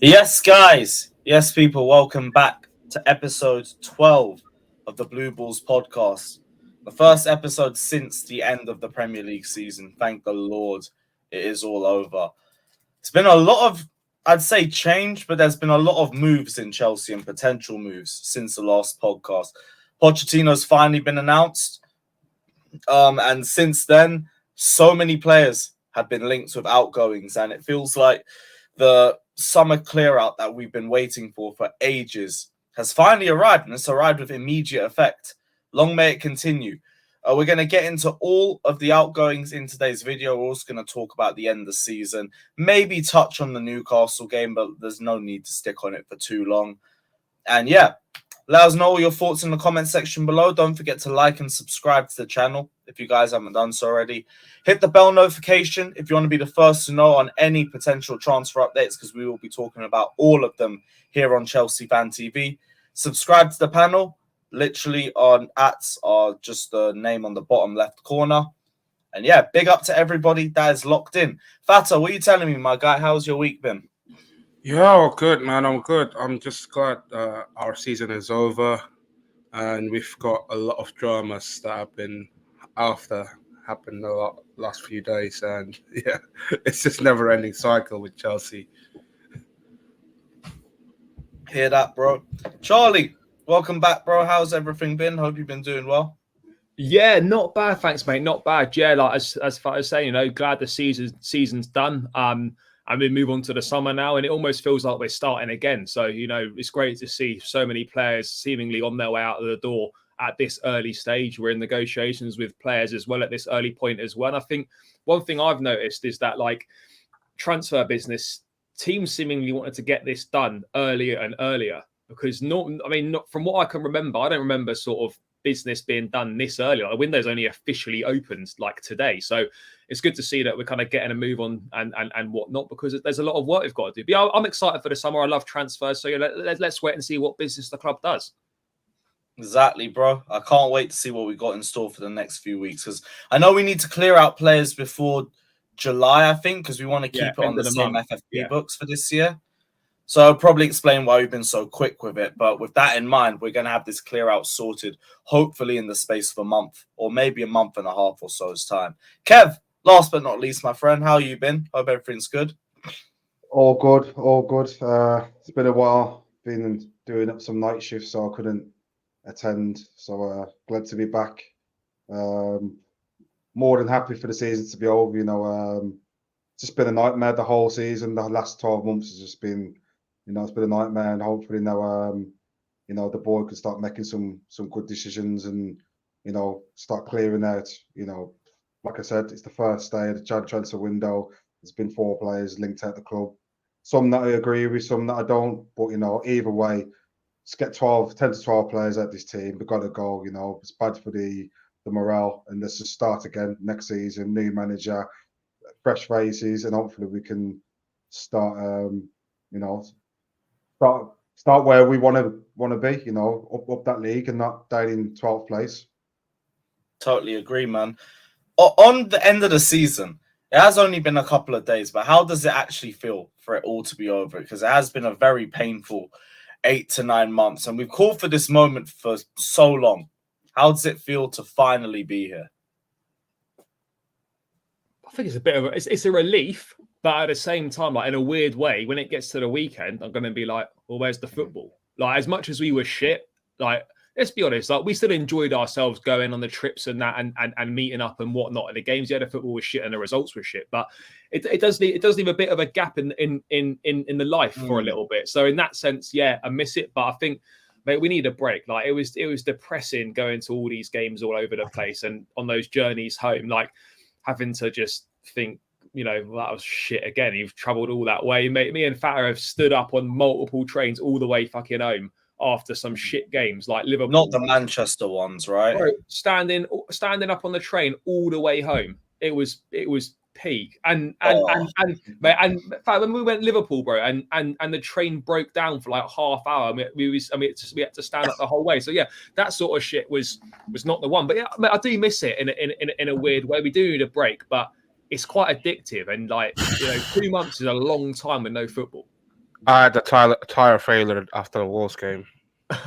Yes, guys. Yes, people. Welcome back to episode 12 of the Blue Balls podcast. The first episode since the end of the Premier League season. Thank the Lord it is all over. It's been a lot of, I'd say, change, but there's been a lot of moves in Chelsea and potential moves since the last podcast. Pochettino's finally been announced. And since then, so many players have been linked with outgoings, and it feels like the summer clear out that we've been waiting for ages has finally arrived, and it's arrived with immediate effect. Long may it continue. We're going to get into all of the outgoings in today's video. We're also going to talk about the end of the season, maybe touch on the Newcastle game, but there's no need to stick on it for too long. And yeah, let us know all your thoughts in the comment section below. Don't forget to like and subscribe to the channel if you guys haven't done so already. Hit the bell notification if you want to be the first to know on any potential transfer updates, because we will be talking about all of them here on Chelsea Fan TV. Subscribe to the panel. Literally on ats are just the name on the bottom left corner. And yeah, big up to everybody that is locked in. Fata, what are you telling me, my guy? How's your week been? Yeah, all good, man. I'm good. I'm just glad our season is over, and we've got a lot of dramas that have been after happened a lot last few days, and yeah, it's just never-ending cycle with Chelsea. Hear that, bro? Charlie, welcome back, bro. How's everything been? Hope you've been doing well. Yeah, not bad, thanks, mate. Not bad. Yeah, like as far as saying, glad the season's done. And we move on to the summer now, and it almost feels like we're starting again. So, it's great to see so many players seemingly on their way out of the door at this early stage. We're in negotiations with players as well at this early point as well. And I think one thing I've noticed is that transfer business teams seemingly wanted to get this done earlier and earlier because not from what I can remember, I don't remember sort of business being done this early. The window's only officially opened today. So it's good to see that we're kind of getting a move on and whatnot, because there's a lot of work we've got to do. But yeah, I'm excited for the summer. I love transfers. So let's wait and see what business the club does. Exactly, bro. I can't wait to see what we got in store for the next few weeks, because I know we need to clear out players before July, I think, because we want to keep it on the same FFP books for this year. So I'll probably explain why we've been so quick with it. But with that in mind, we're going to have this clear out sorted, hopefully in the space of a month or maybe a month and a half or so's time. Kev, last but not least, my friend, how you been? Hope everything's good. All good, all good. It's been a while. Been doing up some night shifts, so I couldn't attend. So glad to be back. More than happy for the season to be over. It's just been a nightmare the whole season. The last 12 months has just been, it's been a nightmare. And hopefully now, the board can start making some good decisions and, start clearing out. Like I said, it's the first day of the transfer window. There's been 4 players linked at the club. Some that I agree with, some that I don't. But either way, let's get 10 to 12 players at this team. We've got to go. It's bad for the morale, and let's just start again next season. New manager, fresh faces, and hopefully we can start. Start where we want to be. Up that league and not down in 12th place. Totally agree, man. On the end of the season, it has only been a couple of days, but how does it actually feel for it all to be over? Because it has been a very painful 8 to 9 months, and we've called for this moment for so long. How does it feel to finally be here? I think it's a bit of it's a relief, but at the same time, in a weird way, when it gets to the weekend, I'm going to be like, well, where's the football? As much as we were shit, let's be honest, we still enjoyed ourselves going on the trips and that and meeting up and whatnot. And the games, the football was shit and the results were shit. But it does leave a bit of a gap in the life for a little bit. So in that sense, yeah, I miss it. But I think, mate, we need a break. It was depressing going to all these games all over the place and on those journeys home, having to just think, that was shit again. You've travelled all that way. Mate, me and Fatter have stood up on multiple trains all the way fucking home after some shit games like Liverpool. Not the Manchester ones, right? Bro, standing up on the train all the way home. It was peak. And mate, and in fact, when we went Liverpool, bro, and the train broke down for half hour. We had to stand up the whole way. So yeah, that sort of shit was not the one. But yeah, mate, I do miss it in a weird way. We do need a break, but it's quite addictive. And 2 months is a long time with no football. I had a tire failure after the Wolves game.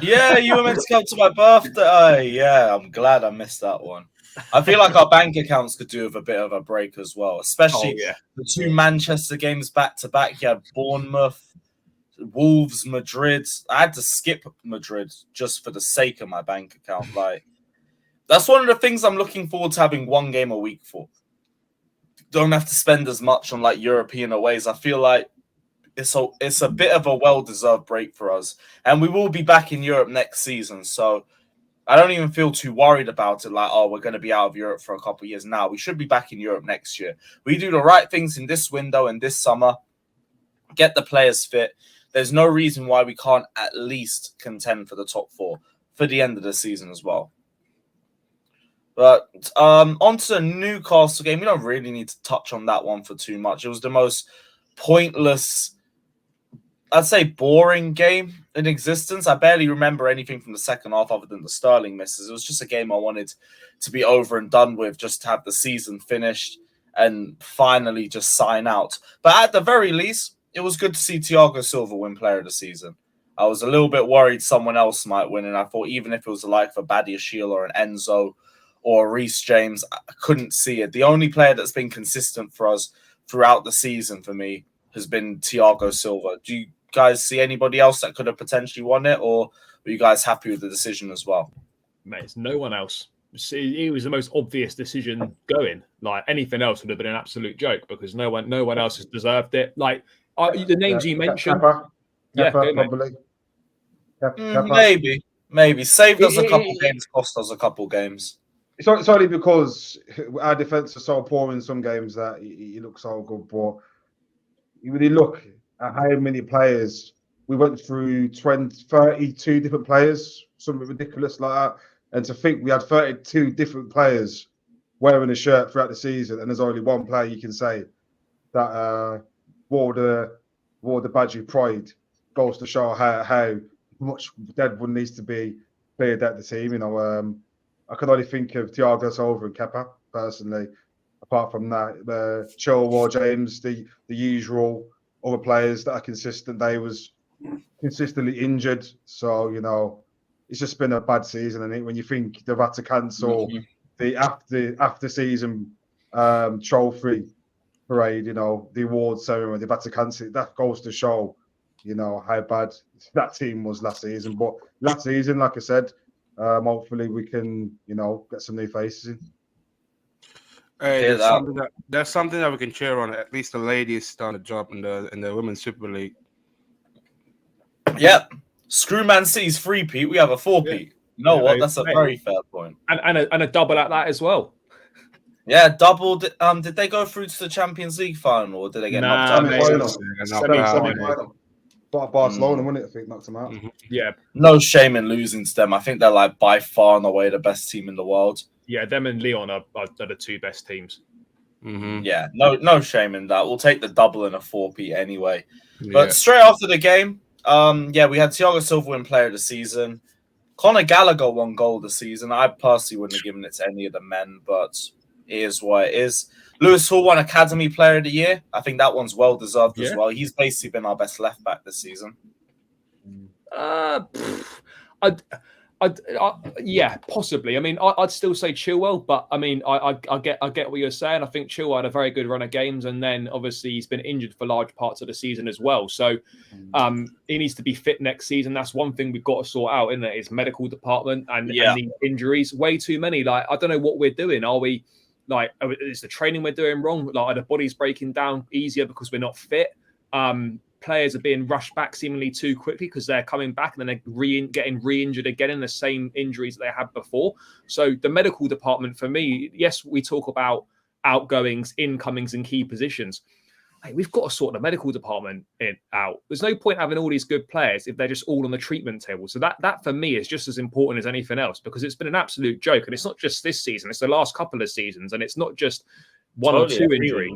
Yeah, you were meant to come to my birthday. Yeah, I'm glad I missed that one. I feel like our bank accounts could do with a bit of a break as well, especially the two Manchester games back to back. You had Bournemouth, Wolves, Madrid. I had to skip Madrid just for the sake of my bank account. Like, that's one of the things I'm looking forward to having one game a week for. Don't have to spend as much on like European aways. I feel like it's a bit of a well-deserved break for us, and we will be back in Europe next season. So I don't even feel too worried about it. Like, oh, we're going to be out of Europe for a couple of years now. We should be back in Europe next year. We do the right things in this window and this summer. Get the players fit. There's no reason why we can't at least contend for the top four for the end of the season as well. But on to the Newcastle game. We don't really need to touch on that one for too much. It was the most pointless, I'd say boring game in existence. I barely remember anything from the second half other than the Sterling misses. It was just a game I wanted to be over and done with, just to have the season finished and finally just sign out. But at the very least, it was good to see Thiago Silva win Player of the Season. I was a little bit worried someone else might win, and I thought even if it was the like of a Badiashile or an Enzo or Reece James, I couldn't see it. The only player that's been consistent for us throughout the season for me has been Thiago Silva. Do you guys see anybody else that could have potentially won it, or were you guys happy with the decision as well? Mate, it's no one else. It was the most obvious decision going. Like, anything else would have been an absolute joke because no one else has deserved it. Like, the names you mentioned, probably. Maybe saved us a couple games, cost us a couple games. It's only because our defense is so poor in some games that he looks so good. But when you look at how many players we went through, 32 different players, something ridiculous like that. And to think we had 32 different players wearing a shirt throughout the season, and there's only one player you can say that wore the badge of pride, goes to show how much Deadwood needs to be cleared out the team. You know, I can only think of Thiago Silva and Kepa personally. Apart from that, Chilwell, James, the usual other players that are consistent. They was consistently injured, so you know it's just been a bad season. And when you think they've had to cancel the after season trophy parade, you know, the awards ceremony, they've had to cancel it. That goes to show, you know, how bad that team was last season. But last season, like I said, hopefully we can, you know, get some new faces in. Hey, there's something that we can cheer on. At least the ladies done a job in the Women's Super League. Yep. Screw Man City's 3-peat. We have a 4-peat. You know what? That's a very fair point. And a double at that as well. Yeah, double. Did they go through to the Champions League final, or did they get knocked out? Semi-final. Barcelona, wasn't it? I think knocked them out. Yeah. No shame in losing to them. I think they're like by far and away the best team in the world. Yeah, them and Lyon are the two best teams. Yeah, no shame in that. We'll take the double and a 4-peat anyway. But straight after the game, we had Thiago Silva win Player of the Season. Conor Gallagher won Goal of the Season. I personally wouldn't have given it to any of the men, but it is what it is. Lewis Hall won Academy Player of the Year. I think that one's well deserved as well. He's basically been our best left back this season. Yeah, possibly. I mean, I'd still say Chilwell, but I mean, I get what you're saying. I think Chilwell had a very good run of games, and then obviously he's been injured for large parts of the season as well. So he needs to be fit next season. That's one thing we've got to sort out, isn't it? His medical department and the injuries. Way too many. Like, I don't know what we're doing. Are we like, is the training we're doing wrong? Like, are the bodies breaking down easier because we're not fit? Players are being rushed back seemingly too quickly because they're coming back and then they're getting re-injured again in the same injuries that they had before. So the medical department, for me, yes, we talk about outgoings, incomings, and key positions. Hey, we've got to sort the medical department out. There's no point having all these good players if they're just all on the treatment table. So that for me is just as important as anything else, because it's been an absolute joke. And it's not just this season, it's the last couple of seasons. And it's not just one or two injuries.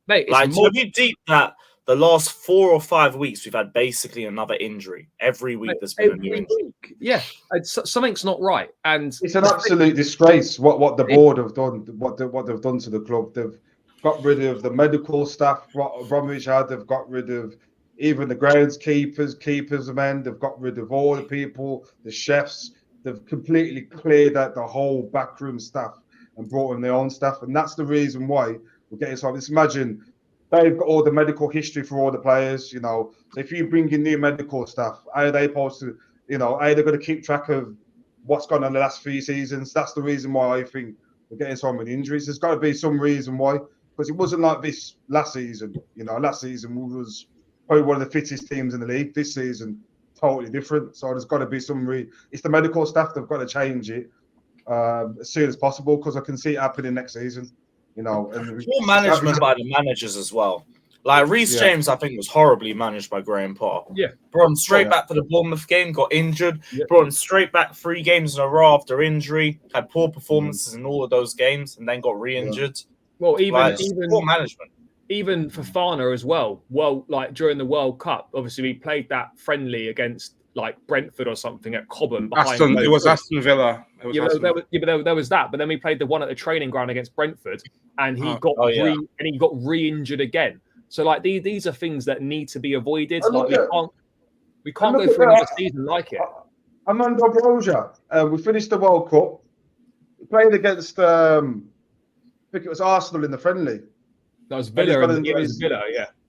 Mate, like, to be deep that the last 4 or 5 weeks, we've had basically another injury. Every week there's been a new injury. Yeah, something's not right. And it's an absolute disgrace what the board have done, what they've done to the club. They've got rid of the medical staff Bromwich had. They've got rid of even the groundskeepers, man, they've got rid of all the people, the chefs. They've completely cleared out the whole backroom staff and brought in their own staff. And that's the reason why we're getting so. Just imagine they've got all the medical history for all the players, you know. So if you bring in new medical staff, how are they supposed to, you know, how are they going to keep track of what's gone on the last 3 seasons? That's the reason why I think we're getting so many injuries. There's got to be some reason why, because it wasn't like this last season. You know, last season was probably one of the fittest teams in the league. This season, totally different. So there's got to be some it's the medical staff. They've got to change it as soon as possible, because I can see it happening next season. You know, and poor management by the managers as well. Like Reece James, I think was horribly managed by Graham Potter. Yeah, brought him straight back for the Bournemouth game, got injured. Brought him straight back 3 games in a row after injury. Had poor performances in all of those games, and then got re-injured. Well, even poor management. Even Fofana as well. Well, like during the World Cup, obviously we played that friendly against like Brentford or something at Cobham. It was Aston Villa. There was that, but then we played the one at the training ground against Brentford, and he got re-injured again. So like these are things that need to be avoided. Like we can't go through another season like it. Armando Broja, we finished the World Cup. We played against I think it was Arsenal in the friendly. That was Villa.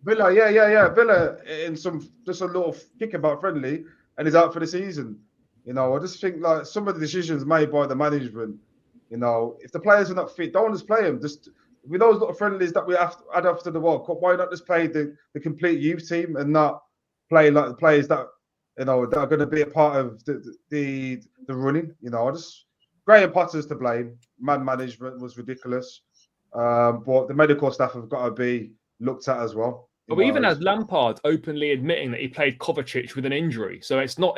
Villa in just a little kickabout friendly, and he's out for the season. You know, I just think like some of the decisions made by the management. You know, if the players are not fit, don't just play them. Just with those little friendlies that we had after the World Cup, why not just play the complete youth team and not play like the players that that are going to be a part of the running? You know, Graham Potter's to blame. Man management was ridiculous, but the medical staff have got to be looked at as well. But we even had Lampard openly admitting that he played Kovacic with an injury, so it's not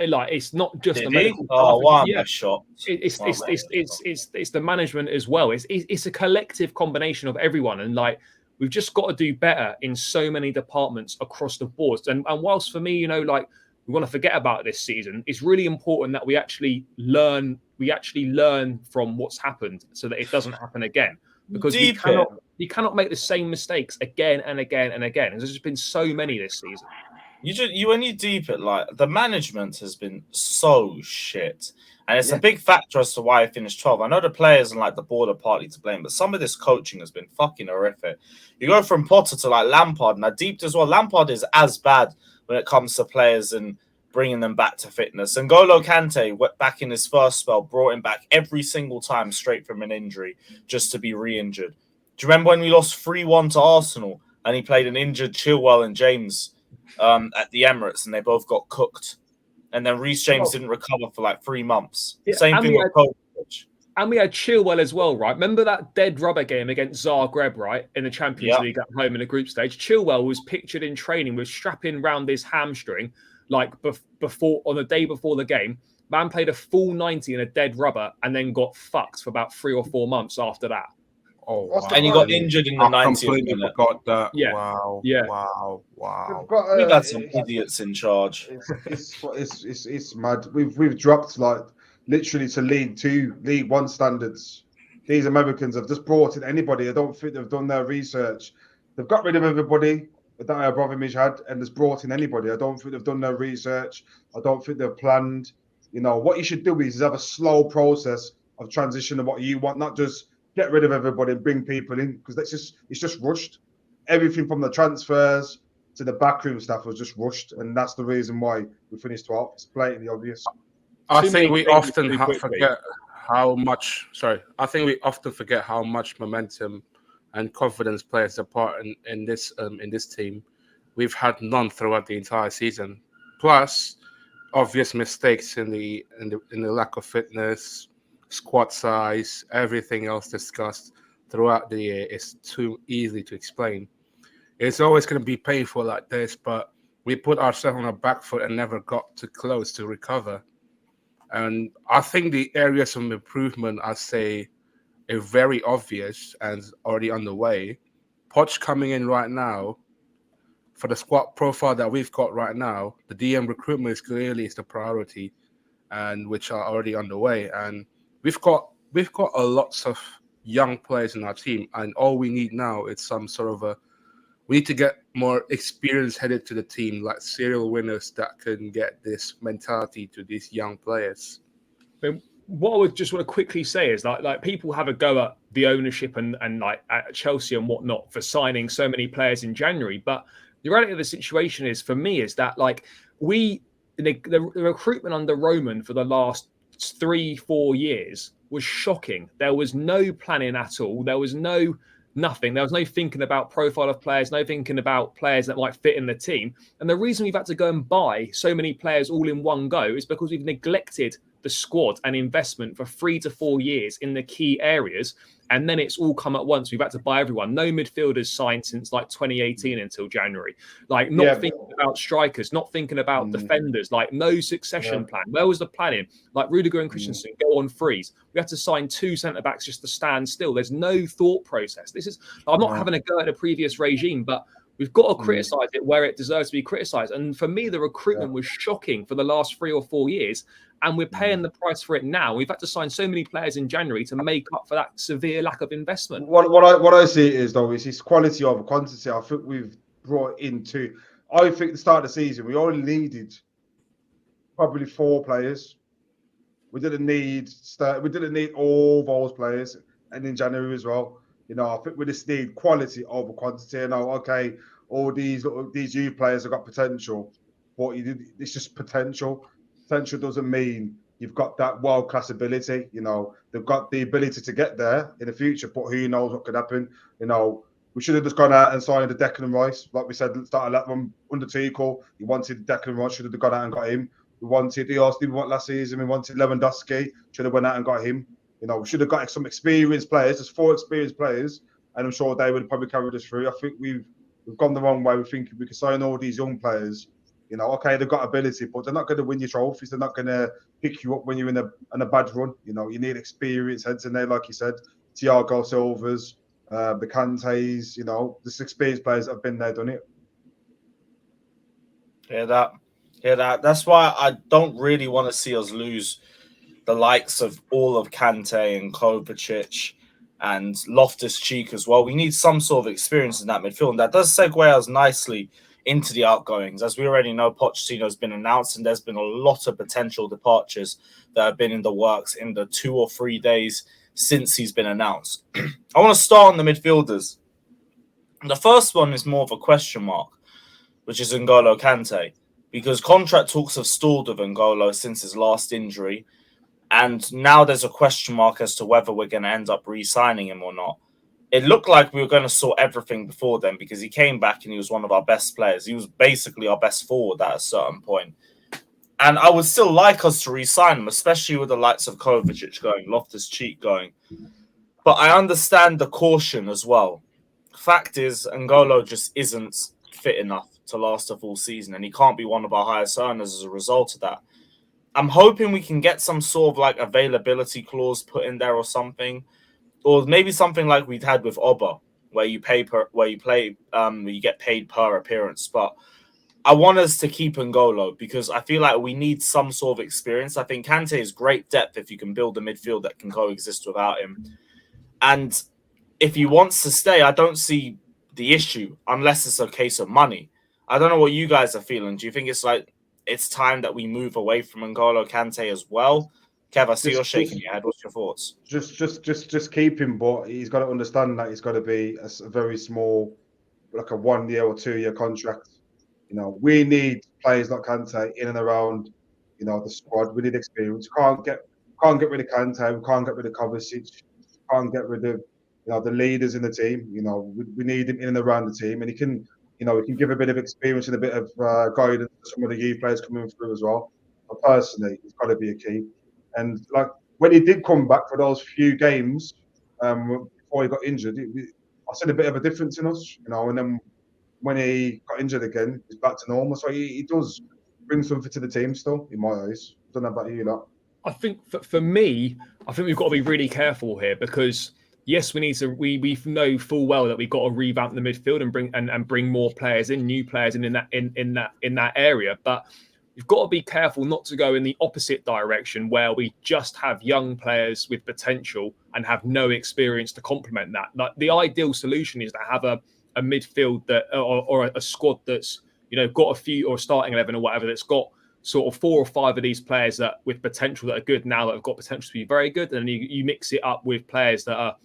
just the medical staff. Oh, why am I shocked? It's the management as well. It's a collective combination of everyone, and like we've just got to do better in so many departments across the board. And whilst for me, like we want to forget about this season, it's really important that we actually learn from what's happened so that it doesn't happen again. Because you cannot make the same mistakes again and again and again. And there's just been so many this season. When you deep it, like the management has been so shit, and it's a big factor as to why I finished 12. I know the players and like the board are partly to blame, but some of this coaching has been fucking horrific. You go from Potter to like Lampard, and I deeped as well. Lampard is as bad when it comes to players and bringing them back to fitness. And N'Golo Kante, back in his first spell, brought him back every single time straight from an injury just to be re-injured. Do you remember when we lost 3-1 to Arsenal and he played an injured Chilwell and James at the Emirates and they both got cooked? And then Reece James didn't recover for like 3 months. Yeah, Same thing with Kovacic. And we had Chilwell as well, right? Remember that dead rubber game against Zagreb, right? In the Champions League at home in the group stage? Chilwell was pictured in training with strapping round his hamstring like on the day before the game. Man played a full 90 in a dead rubber and then got fucked for about 3 or 4 months after that. Oh, wow. And he got injured in the 90th completely minute. Forgot that. Yeah. Wow. Yeah. Wow. We've had some idiots in charge. It's mad. We've dropped like literally to League One standards. These Americans have just brought in anybody. I don't think they've done their research. They've got rid of everybody that Abramovich had and has brought in anybody. I don't think they've done their research. I don't think they've planned. You know, what you should do is have a slow process of transition of what you want, not just get rid of everybody and bring people in, because it's just rushed. Everything from the transfers to the backroom staff was just rushed, and that's the reason why we finished 12th. It's blatantly obvious. I think we often forget how much momentum and confidence plays a part in this team. We've had none throughout the entire season. Plus, obvious mistakes in the lack of fitness, squad size, everything else discussed throughout the year is too easy to explain. It's always going to be painful like this, but we put ourselves on our back foot and never got too close to recover. And I think the areas of improvement, I say, are very obvious and already underway. Poch coming in right now, for the squad profile that we've got right now, the DM recruitment is clearly the priority, and which are already underway. And we've got a lots of young players in our team, and all we need now is some sort of We need to get more experience headed to the team, like serial winners that can get this mentality to these young players. What I would just want to quickly say is like people have a go at the ownership and like at Chelsea and whatnot for signing so many players in January. But the reality of the situation is, for me, is that like the recruitment under Roman for the last 3-4 years was shocking. There was no planning at all. There was nothing. There was no thinking about profile of players, no thinking about players that might fit in the team. And the reason we've had to go and buy so many players all in one go is because we've neglected the squad and investment for 3 to 4 years in the key areas. And then it's all come at once. We've had to buy everyone. No midfielders signed since like 2018 until January. Like not thinking about strikers, not thinking about defenders, like no succession plan. Where was the planning? Like Rudiger and Christensen go on freeze. We had to sign 2 centre-backs just to stand still. There's no thought process. I'm not having a go at the previous regime, but we've got to criticise it where it deserves to be criticised. And for me, the recruitment was shocking for the last 3 or 4 years. And we're paying the price for it now. We've had to sign so many players in January to make up for that severe lack of investment. What I see is, though, is this quality over quantity. I think we've brought into. I think at the start of the season, we only needed probably 4 players. We didn't need all those players, and in January as well. I think we just need quality over quantity. Okay, all these youth players have got potential, but it's just potential. Potential doesn't mean you've got that world-class ability. They've got the ability to get there in the future, but who knows what could happen. We should have just gone out and signed a Declan Rice. Like we said, started that one under Tuchel. He wanted Declan Rice, should have gone out and got him. We wanted, he asked him what last season, we wanted Lewandowski, should have went out and got him. We should have got some experienced players. There's 4 experienced players, and I'm sure they would probably carry us through. I think we've gone the wrong way. We think we can sign all these young players. Okay, they've got ability, but they're not going to win you trophies. They're not going to pick you up when you're in a bad run. You need experience heads in there, like you said. Thiago Silva's, the Kante's, the experienced players that have been there, done it. Hear that. That's why I don't really want to see us lose the likes of all of Kante and Kovacic and Loftus-Cheek as well. We need some sort of experience in that midfield, and that does segue us nicely into the outgoings. As we already know, Pochettino's been announced, and there's been a lot of potential departures that have been in the works in the 2 or 3 days since he's been announced. I want to start on the midfielders. The first one is more of a question mark, which is N'Golo Kante, because contract talks have stalled with N'Golo since his last injury, and now there's a question mark as to whether we're going to end up re-signing him or not. It looked like we were going to sort everything before then, because he came back and he was one of our best players. He was basically our best forward at a certain point. And I would still like us to re-sign him, especially with the likes of Kovacic going, Loftus-Cheek going. But I understand the caution as well. Fact is, N'Golo just isn't fit enough to last a full season, and he can't be one of our highest earners as a result of that. I'm hoping we can get some sort of like availability clause put in there or something. Or maybe something like we'd had with Oba, where you get paid per appearance. But I want us to keep N'Golo because I feel like we need some sort of experience. I think Kante is great depth if you can build a midfield that can coexist without him. And if he wants to stay, I don't see the issue unless it's a case of money. I don't know what you guys are feeling. Do you think it's time that we move away from N'Golo Kante as well? Kev, I see you're shaking your head. What's your thoughts? Just keep him, but he's got to understand that it's got to be a very small, like a 1 year or 2 year contract. We need players like Kante in and around, the squad. We need experience. Can't get rid of Kante. We can't get rid of Kovacic. Can't get rid of, the leaders in the team. We need him in and around the team, and he can give a bit of experience and a bit of guidance to some of the youth players coming through as well. But personally, it's got to be a key. And like when he did come back for those few games before he got injured, I said a bit of a difference in us, and then when he got injured again, he's back to normal. So he does bring something to the team still, in my eyes. I don't know about you, lot. I think for me, we've got to be really careful here because yes, we need to. We know full well that we've got to revamp the midfield and bring more players in, new players in that area, but you've got to be careful not to go in the opposite direction where we just have young players with potential and have no experience to complement that. Like the ideal solution is to have a a midfield that or a squad that's got a few, or starting 11 or whatever, that's got sort of 4 or 5 of these players that with potential that are good now, that have got potential to be very good, and you mix it up with players that are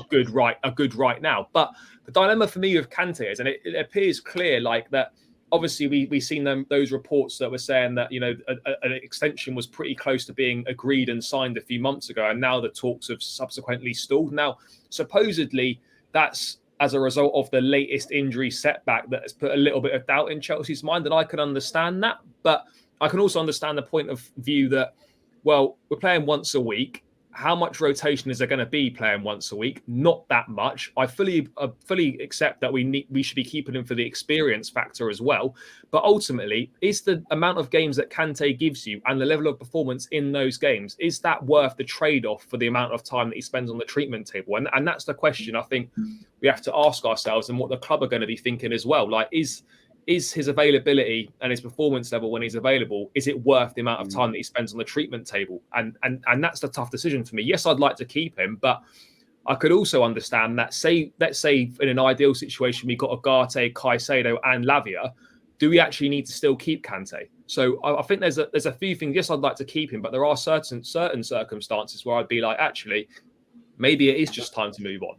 good right now. But the dilemma for me with Kante is, and it appears clear, like that. Obviously, we've seen those reports that were saying that an extension was pretty close to being agreed and signed a few months ago, and now the talks have subsequently stalled. Now, supposedly, that's as a result of the latest injury setback that has put a little bit of doubt in Chelsea's mind, and I can understand that. But I can also understand the point of view that, well, we're playing once a week. How much rotation is there going to be playing once a week? Not that much. I fully accept that we should be keeping him for the experience factor as well. But ultimately, is the amount of games that Kante gives you and the level of performance in those games, is that worth the trade-off for the amount of time that he spends on the treatment table? And that's the question I think we have to ask ourselves, and what the club are going to be thinking as well. Like, is his availability and his performance level when he's available, is it worth the amount of time that he spends on the treatment table? And that's the tough decision for me. Yes, I'd like to keep him, but I could also understand that, let's say in an ideal situation, we got Ugarte, Caicedo and Lavia. Do we actually need to still keep Kante? So I think there's a few things. Yes, I'd like to keep him, but there are certain circumstances where I'd be like, actually, maybe it is just time to move on.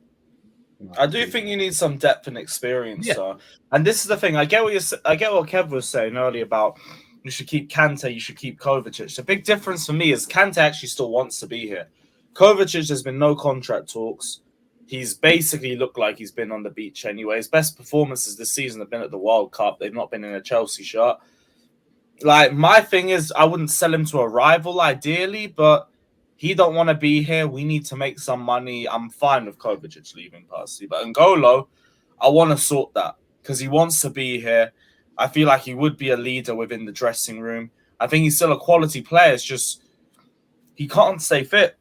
I do think you need some depth and experience, sir. And this is the thing. I get what Kev was saying earlier about you should keep Kante, you should keep Kovacic. The big difference for me is Kante actually still wants to be here. Kovacic, there's been no contract talks. He's basically looked like he's been on the beach anyway. His best performances this season have been at the World Cup. They've not been in a Chelsea shirt. Like, my thing is, I wouldn't sell him to a rival ideally, but he don't want to be here. We need to make some money. I'm fine with Kovacic leaving personally. But N'Golo, I want to sort that because he wants to be here. I feel like he would be a leader within the dressing room. I think he's still a quality player. It's just he can't stay fit.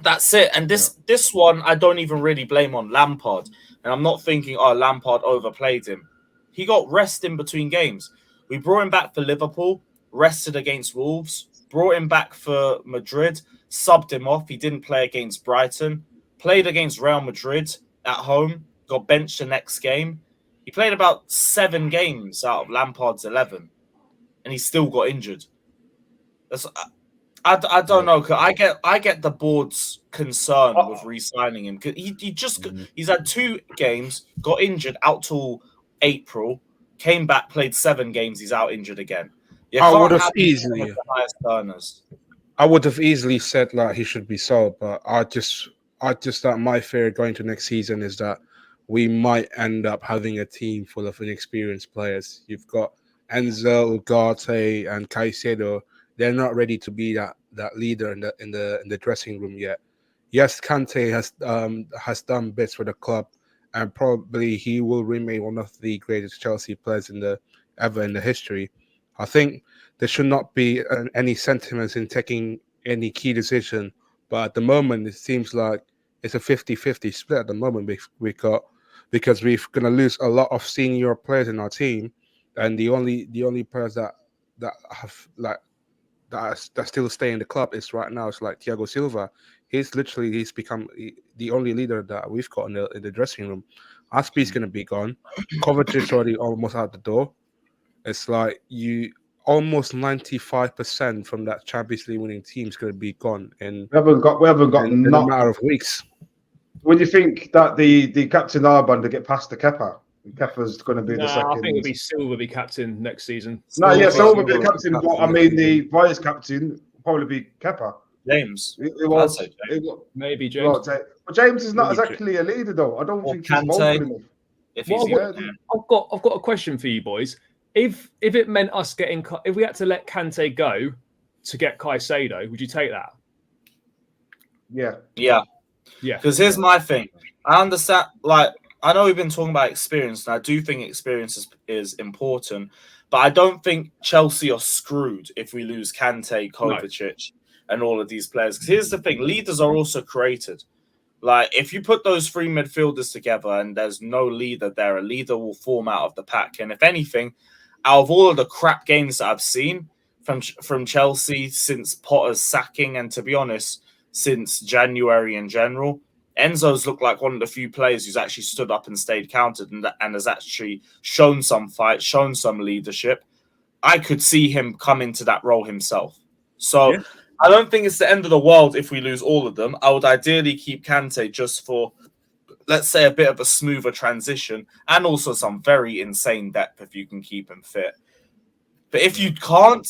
That's it. And this one, I don't even really blame on Lampard. And I'm not thinking, Lampard overplayed him. He got rest in between games. We brought him back for Liverpool, rested against Wolves, brought him back for Madrid, subbed him off. He didn't play against Brighton. Played against Real Madrid at home. Got benched the next game. He played about 7 games out of Lampard's 11. And he still got injured. I don't know. I get the board's concern with re-signing him. He's had 2 games, got injured out till April, came back, played 7 games, he's out injured again. I would have easily said like he should be sold, but I just thought my fear going to next season is that we might end up having a team full of inexperienced players. You've got Enzo, Ugarte, and Caicedo. They're not ready to be that leader in the dressing room yet. Yes, Kante has done bits for the club, and probably he will remain one of the greatest Chelsea players ever in the history. I think there should not be any sentiments in taking any key decision, but at the moment it seems like it's a 50-50 split at the moment. Because we're going to lose a lot of senior players in our team, and the only players that still stay in the club is right now. It's like Thiago Silva. He's become the only leader that we've got in the dressing room. Aspie's going to be gone. Kovacic already almost out the door. It's like almost 95% from that Champions League winning team is going to be gone in a matter of weeks. When you think that the captain armband to get past the Kepa, Kepa's going to be the second. I think it'll be Silva be captain next season. Silva will be the captain. But I mean, the vice captain will probably be Kepa. James. Maybe James. But James is not exactly a leader, though. I don't think he's vocal enough. I've got a question for you boys. If it meant us if we had to let Kante go to get Caicedo, would you take that? Yeah. Because here's my thing. I understand. Like, I know we've been talking about experience, and I do think experience is important. But I don't think Chelsea are screwed if we lose Kante, Kovacic, and all of these players. Because here's the thing: leaders are also created. Like, if you put those 3 midfielders together and there's no leader there, a leader will form out of the pack. And if anything, out of all of the crap games that I've seen from Chelsea since Potter's sacking, and to be honest, since January in general, Enzo's looked like one of the few players who's actually stood up and stayed counted and has actually shown some fight, shown some leadership. I could see him come into that role himself. So I don't think it's the end of the world if we lose all of them. I would ideally keep Kante just for, let's say, a bit of a smoother transition and also some very insane depth if you can keep him fit. But if you can't,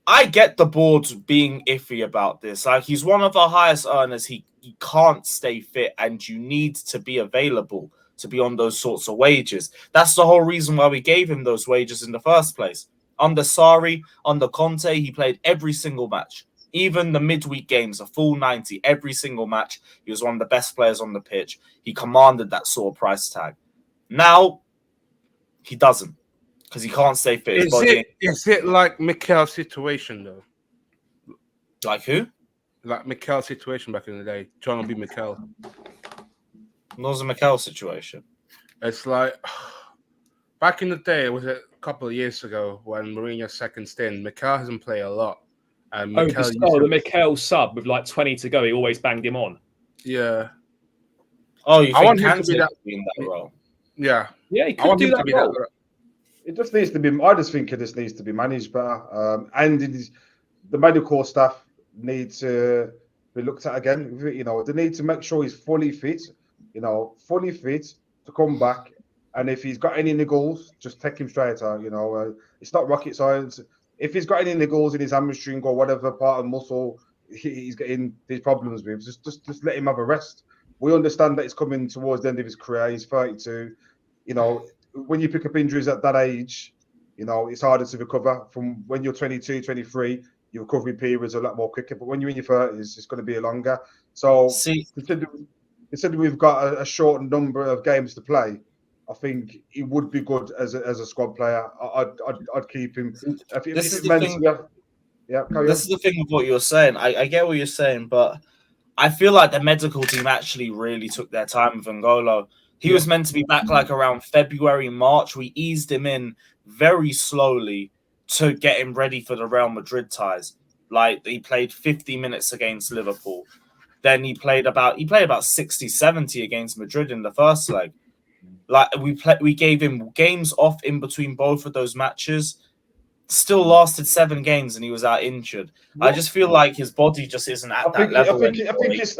I get the board being iffy about this. Like, he's one of our highest earners. He can't stay fit, and you need to be available to be on those sorts of wages. That's the whole reason why we gave him those wages in the first place. Under Sarri, under Conte, he played every single match. Even the midweek games, a full 90, every single match. He was one of the best players on the pitch. He commanded that sort of price tag. Now, he doesn't, because he can't stay fit. Is it like Mikel's situation, though? Like who? Like Mikel's situation back in the day, trying to be Mikel. What was a Mikel situation? It's like, back in the day, it was a couple of years ago when Mourinho's second stint, Mikel hasn't played a lot. And the Mikel sub with like 20 to go, he always banged him on. Yeah. Oh, you I want think him to be in that role? Yeah. Yeah, he could do that role. It just needs to be. I just think it just needs to be managed better, and the medical staff need to be looked at again. You know, they need to make sure he's fully fit. You know, fully fit to come back. And if he's got any niggles, just take him straight out. You know, it's not rocket science. If he's got any niggles in his hamstring or whatever part of muscle he's getting these problems with, just let him have a rest. We understand that he's coming towards the end of his career. He's 32. You know, when you pick up injuries at that age, you know, it's harder to recover from when you're 22, 23. Your recovery periods are a lot more quicker. But when you're in your 30s, it's going to be a longer. So considering we've got a short number of games to play, I think he would be good as a squad player. I'd keep him. This is the thing with what you're saying. I get what you're saying, but I feel like the medical team actually really took their time with N'Golo. He was meant to be back like around February, March. We eased him in very slowly to get him ready for the Real Madrid ties. Like, he played 50 minutes against Liverpool. Then he played about 60, 70 against Madrid in the first leg. Like, we gave him games off in between both of those matches. Still lasted 7 games and he was out injured. I just feel like his body just isn't at that level. I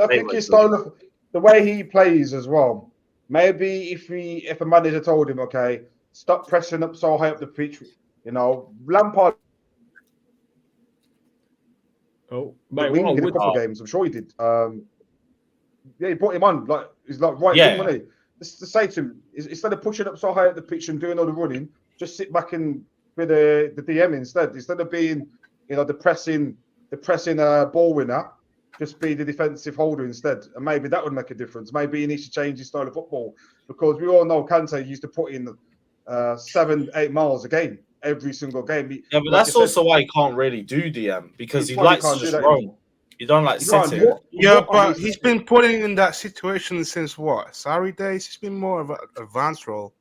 think his style of the way he plays as well. Maybe if a manager told him, okay, stop pressing up so high up the pitch, you know, Lampard. Oh, mate, we did a couple of games. I'm sure he did. Yeah, he brought him on like he's like money. Just to say to him, instead of pushing up so high up the pitch and doing all the running, just sit back and with the DM instead of being, you know, the pressing ball winner. Just be the defensive holder instead, and maybe that would make a difference. Maybe he needs to change his style of football, because we all know Kante used to put in 7-8 miles a game every single game. But that's also why he can't really do DM, because he likes to just roam. You don't like sitting. Yeah, but he's been putting in that situation since what? Sarri days. He's been more of an advanced role.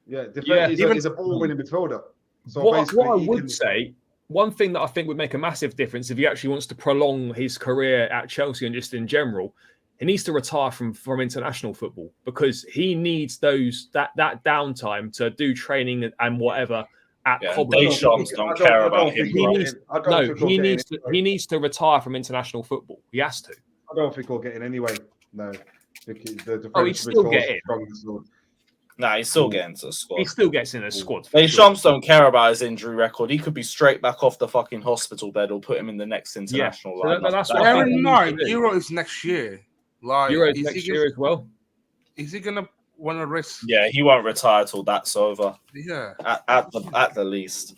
Yeah, he's a ball winning midfielder. So what I would say. One thing that I think would make a massive difference if he actually wants to prolong his career at Chelsea and just in general, he needs to retire from international football, because he needs that downtime to do training and whatever at Cobham. Deschamps don't care about him. He needs to retire from international football. He has to. I don't think he'll get in anyway. No. He's still getting. Nah, he's still getting to the squad. He still gets in a squad. Deschamps don't care about his injury record. He could be straight back off the fucking hospital bed or put him in the next international line. Bear in mind, Euro is next year. Like, Euro is next year as well. Is he gonna want to risk? Yeah, he won't retire till that's over. Yeah, at the least.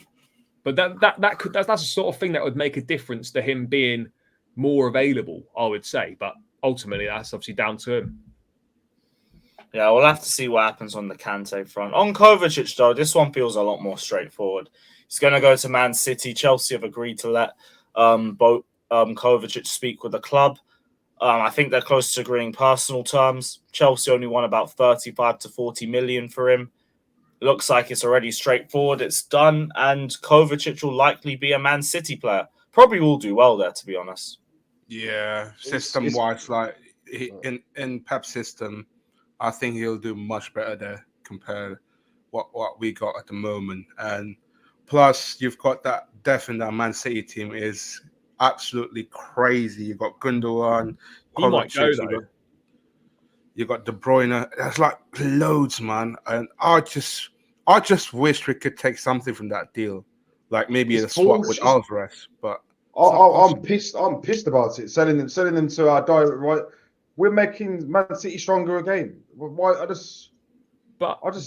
But that's the sort of thing that would make a difference to him being more available, I would say. But ultimately, that's obviously down to him. Yeah, we'll have to see what happens on the Kante front. On Kovacic, though, this one feels a lot more straightforward. He's going to go to Man City. Chelsea have agreed to let Kovacic speak with the club. I think they're close to agreeing personal terms. Chelsea only won about 35 to 40 million for him. Looks like it's already straightforward. It's done. And Kovacic will likely be a Man City player. Probably will do well there, to be honest. Yeah, system-wise, like in Pep's system, I think he'll do much better there compared what we got at the moment. And plus, you've got that depth in that Man City team is absolutely crazy. You've got Gundogan, He might go, Kovacic, though. you got De Bruyne. There's like loads, man. And I just wish we could take something from that deal, like maybe a swap with Alvarez. But I'm pissed. I'm pissed about it. Selling them to our direct right. We're making Man City stronger again. Why? I just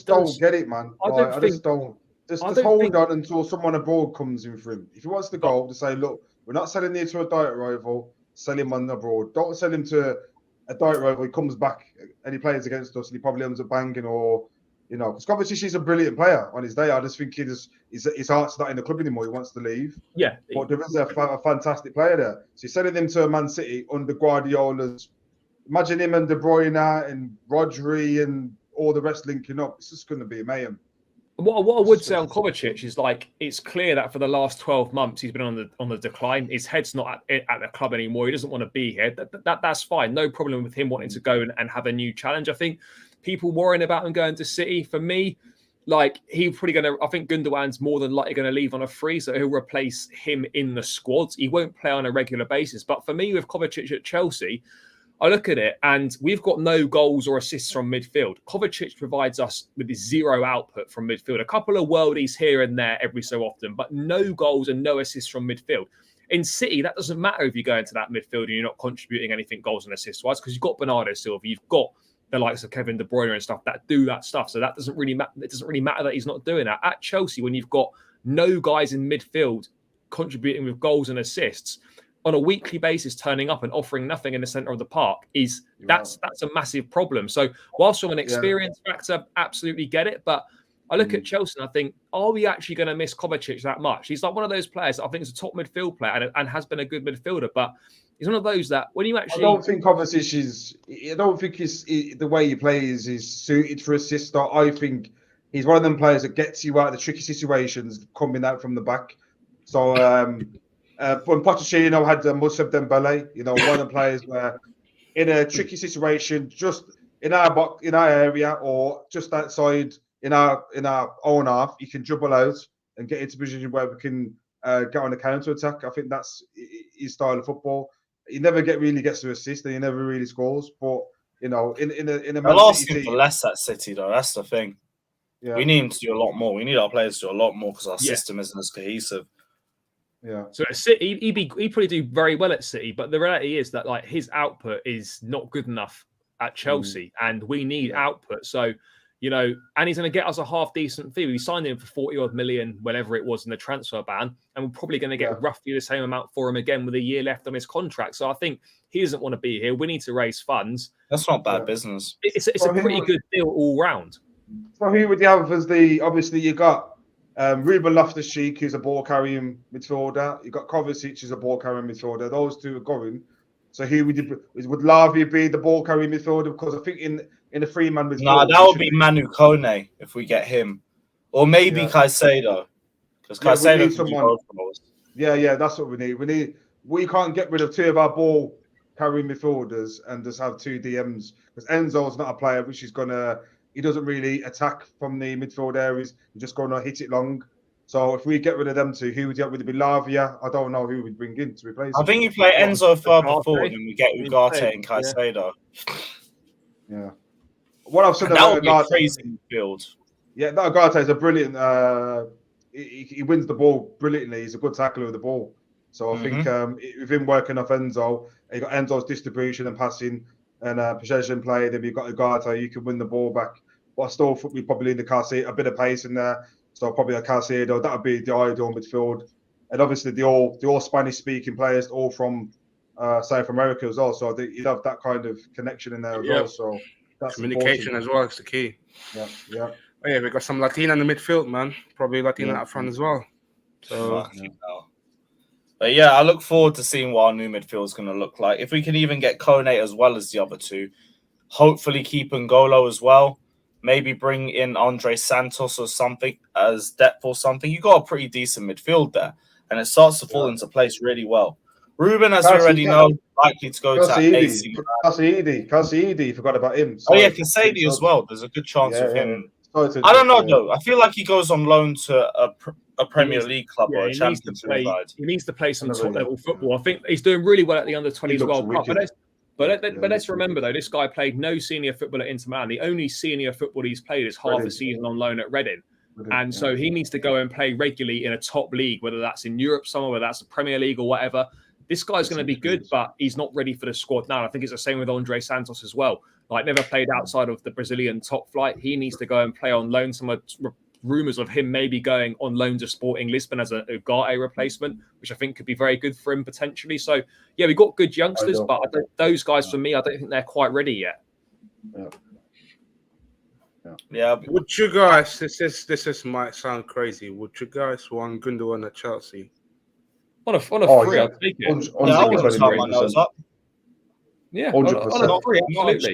don't get it, man. I just don't. Just hold on until someone abroad comes in for him. If he wants to go, to say, look, we're not selling here to a direct rival. Sell him on abroad. Don't sell him to a direct rival. He comes back and he plays against us, and he probably ends up banging, or because Kovacic is a brilliant player on his day. I just think his heart's not in the club anymore. He wants to leave. Yeah, but there is a fantastic player there. So you're selling him to a Man City under Guardiola's. Imagine him and De Bruyne and Rodri and all the rest linking up. It's just going to be mayhem. What I would say on Kovacic is, like, it's clear that for the last 12 months he's been on the decline. His head's not at the club anymore. He doesn't want to be here. That's fine. No problem with him wanting to go and have a new challenge. I think people worrying about him going to City, for me, like, he's probably going to. I think Gundogan's more than likely going to leave on a free, so he'll replace him in the squad. He won't play on a regular basis. But for me, with Kovacic at Chelsea, I look at it and we've got no goals or assists from midfield. Kovacic provides us with zero output from midfield. A couple of worldies here and there every so often, but no goals and no assists from midfield. In City, that doesn't matter if you go into that midfield and you're not contributing anything goals and assists-wise, because you've got Bernardo Silva, you've got the likes of Kevin De Bruyne and stuff that do that stuff. So that doesn't really matter. It doesn't really matter that he's not doing that. At Chelsea, when you've got no guys in midfield contributing with goals and assists, on a weekly basis, turning up and offering nothing in the centre of the park that's a massive problem. So whilst from an experience factor, absolutely get it. But I look at Chelsea and I think, are we actually going to miss Kovacic that much? He's like one of those players that I think is a top midfield player and has been a good midfielder, but he's one of those that when you actually... I don't think Kovacic is... I don't think the way he plays is suited for a sister. I think he's one of them players that gets you out of the tricky situations coming out from the back. So... when Pochettino had Moussa Dembele, one of the players where in a tricky situation, just in our area or just outside in our own half, you can dribble out and get into a position where we can get on a counter attack. I think that's his style of football. He never really gets to assist, and he never really scores. But in a Man City team, for less at City though. That's the thing. Yeah. We need him to do a lot more. We need our players to do a lot more because our system isn't as cohesive. Yeah. So at City, he'd probably do very well at City, but the reality is that, like, his output is not good enough at Chelsea, and we need output. So, and he's going to get us a half decent fee. We signed him for 40 odd million, whenever it was in the transfer ban, and we're probably going to get roughly the same amount for him again with a year left on his contract. So I think he doesn't want to be here. We need to raise funds. That's not bad business. It's a pretty good deal all round. So who would you have as obviously you got Ruben Loftus-Cheek, who's a ball-carrying midfielder. You've got Kovacic, who's a ball-carrying midfielder. Those two are going. So who would Lavia be the ball-carrying midfielder? Because I think in a three-man midfield... No, that would be Manu Kone if we get him. Or maybe Caicedo. Because Caicedo can do both of us. Yeah, that's what we need. We can't get rid of two of our ball-carrying midfielders and just have two DMs. Because Enzo's not a player which is going to... He doesn't really attack from the midfield areas. He's just going to hit it long. So if we get rid of them two, who would it be? Lavia? I don't know who we'd bring in to replace him. I think you play Enzo further forward and we get Ugarte and Caicedo. Yeah. What I've said about Ugarte, crazy build. Yeah, that Ugarte is a brilliant. He wins the ball brilliantly. He's a good tackler with the ball. So I think with him working off Enzo, you got Enzo's distribution and passing and possession play. Then you've got Ugarte. You can win the ball back. But I still think we probably need a bit of pace in there. So probably a Caicedo. That would be the ideal midfield. And obviously the all Spanish-speaking players, all from South America as well. So you'd have that kind of connection in there as well. So that's communication as well is the key. Yeah. Oh, yeah, we got some Latina in the midfield, man. Probably Latina up front as well. So. But yeah, I look forward to seeing what our new midfield is going to look like. If we can even get Kone as well as the other two, hopefully keep N'Golo as well. Maybe bring in Andre Santos or something as depth or something. You got a pretty decent midfield there, and it starts to fall into place really well. Ruben, as we already know, likely to go to AC. Cassidy, forgot about him. Oh yeah, Cassidy as well. There's a good chance of him. I don't know though. I feel like he goes on loan to a Premier League club or a Championship side. He needs to play some top level football. I think he's doing really well at the under-20s World Cup. But let's remember though, this guy played no senior football at Inter Milan. The only senior football he's played is half a season on loan at Reading. And so he needs to go and play regularly in a top league, whether that's in Europe somewhere, whether that's the Premier League or whatever. This guy's going to be good, but he's not ready for the squad now. I think it's the same with Andre Santos as well. Like, never played outside of the Brazilian top flight. He needs to go and play on loan. Some rumours of him maybe going on loan to Sporting Lisbon as a Ugarte replacement, which I think could be very good for him potentially. So, yeah, we've got good youngsters, but those guys, for me, I don't think they're quite ready yet. Yeah. Would you guys? This might sound crazy. Would you guys want Gundogan at Chelsea? On a free, I'll take it. I wouldn't start my nose up. Yeah, 100%. On a free, absolutely.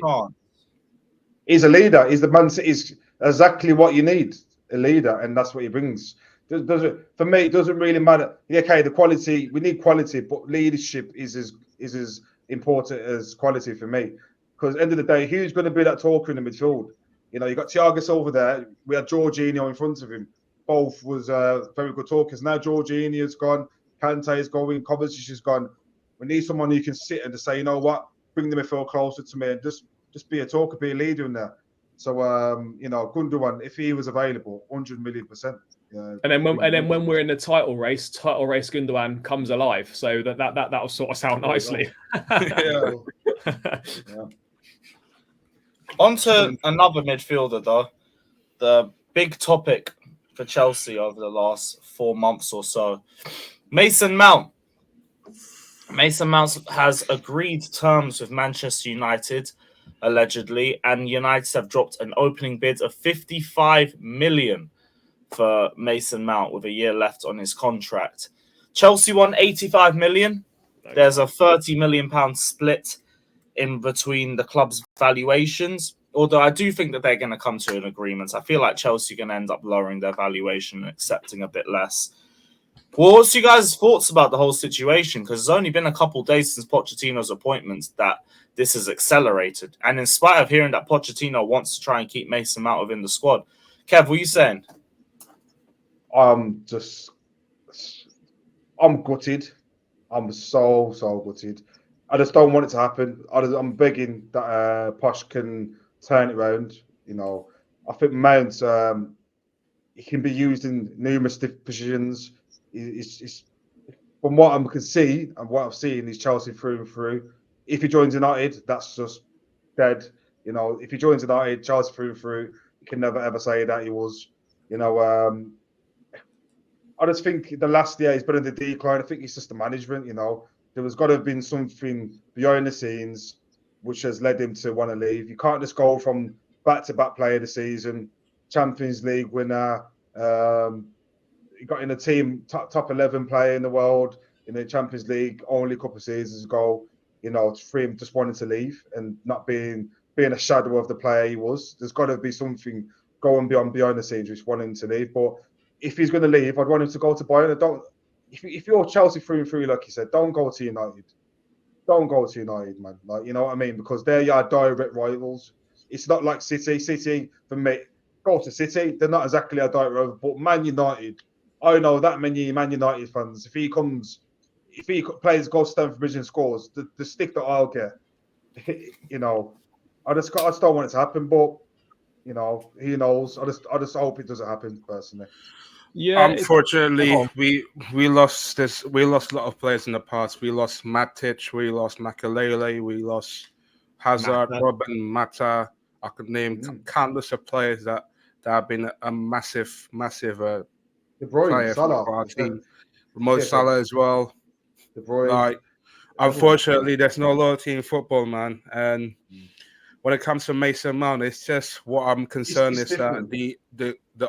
He's a leader. He's the man. He's exactly what you need, a leader, and that's what he brings. For me, it doesn't really matter. Yeah, okay, the quality, we need quality, but leadership is as important as quality for me. Because at the end of the day, who's going to be that talker in the midfield? You know, you got Thiago Silva there. We had Jorginho in front of him. Both was very good talkers. Now Jorginho's gone. Kante is going, Kovacic is gone. We need someone who can sit and just say, you know what, bring the midfield closer to me and just be a talker, be a leader in there. So, Gundogan, if he was available, 100 million%. And then when we're in the title race, Gundogan comes alive. So that'll sort us out nicely. On to another midfielder, though. The big topic for Chelsea over the last 4 months or so. Mason Mount. Mason Mount has agreed terms with Manchester United, allegedly, and United have dropped an opening bid of 55 million for Mason Mount with a year left on his contract. Chelsea won 85 million. There's a 30 million pound split in between the club's valuations. Although I do think that they're going to come to an agreement. I feel like Chelsea are going to end up lowering their valuation and accepting a bit less. Well, what's you guys' thoughts about the whole situation? Because it's only been a couple of days since Pochettino's appointment that this has accelerated. And in spite of hearing that Pochettino wants to try and keep Mason Mount within the squad. Kev, what are you saying? I'm gutted. I'm so gutted. I just don't want it to happen. I'm begging that Posh can turn it around. You know, I think Mount he can be used in numerous positions. It's from what I can see and what I've seen, he's Chelsea through and through. If he joins United, that's just dead. You know, if he joins United, Chelsea through and through, you can never ever say that he was. You know, I just think the last year he's been in the decline. I think it's just the management. You know, there was got to have been something behind the scenes which has led him to want to leave. You can't just go from back-to-back player of the season, Champions League winner. He got in a team top 11 player in the world in the Champions League only a couple of seasons ago. You know, for him just wanting to leave and not being a shadow of the player he was. There's got to be something going behind the scenes which wanting to leave. But if he's going to leave, I'd want him to go to Bayern. If you're Chelsea through and through, like you said, don't go to United. Don't go to United, man. Like, you know what I mean? Because they're your direct rivals. It's not like City. City, for me, go to City. They're not exactly a direct rival, but Man United, I know that many Man United fans. If he plays, goes to Stamford Bridge and scores, the stick that I'll get, you know, I just don't want it to happen. But you know, he knows. I just hope it doesn't happen personally. Yeah. Unfortunately, we lost a lot of players in the past. We lost Matic, we lost Makelele, we lost Hazard, Robin, Mata. I could name countless of players that have been a massive De Bruyne, player Salah, for our team. Mo Salah as well. De Bruyne. Like, unfortunately, there's no loyalty in football, man. And when it comes to Mason Mount, it's just what I'm concerned is that the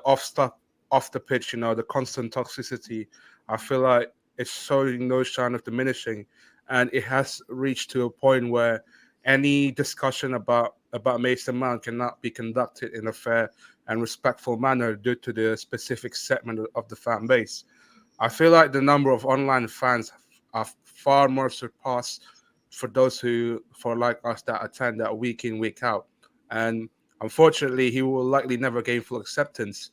off the pitch, you know, the constant toxicity. I feel like it's showing no sign of diminishing, and it has reached to a point where any discussion about Mason Mount cannot be conducted in a fair and respectful manner due to the specific segment of the fan base. I feel like the number of online fans are far more surpassed for those for like us that attend that week in, week out. And unfortunately, he will likely never gain full acceptance.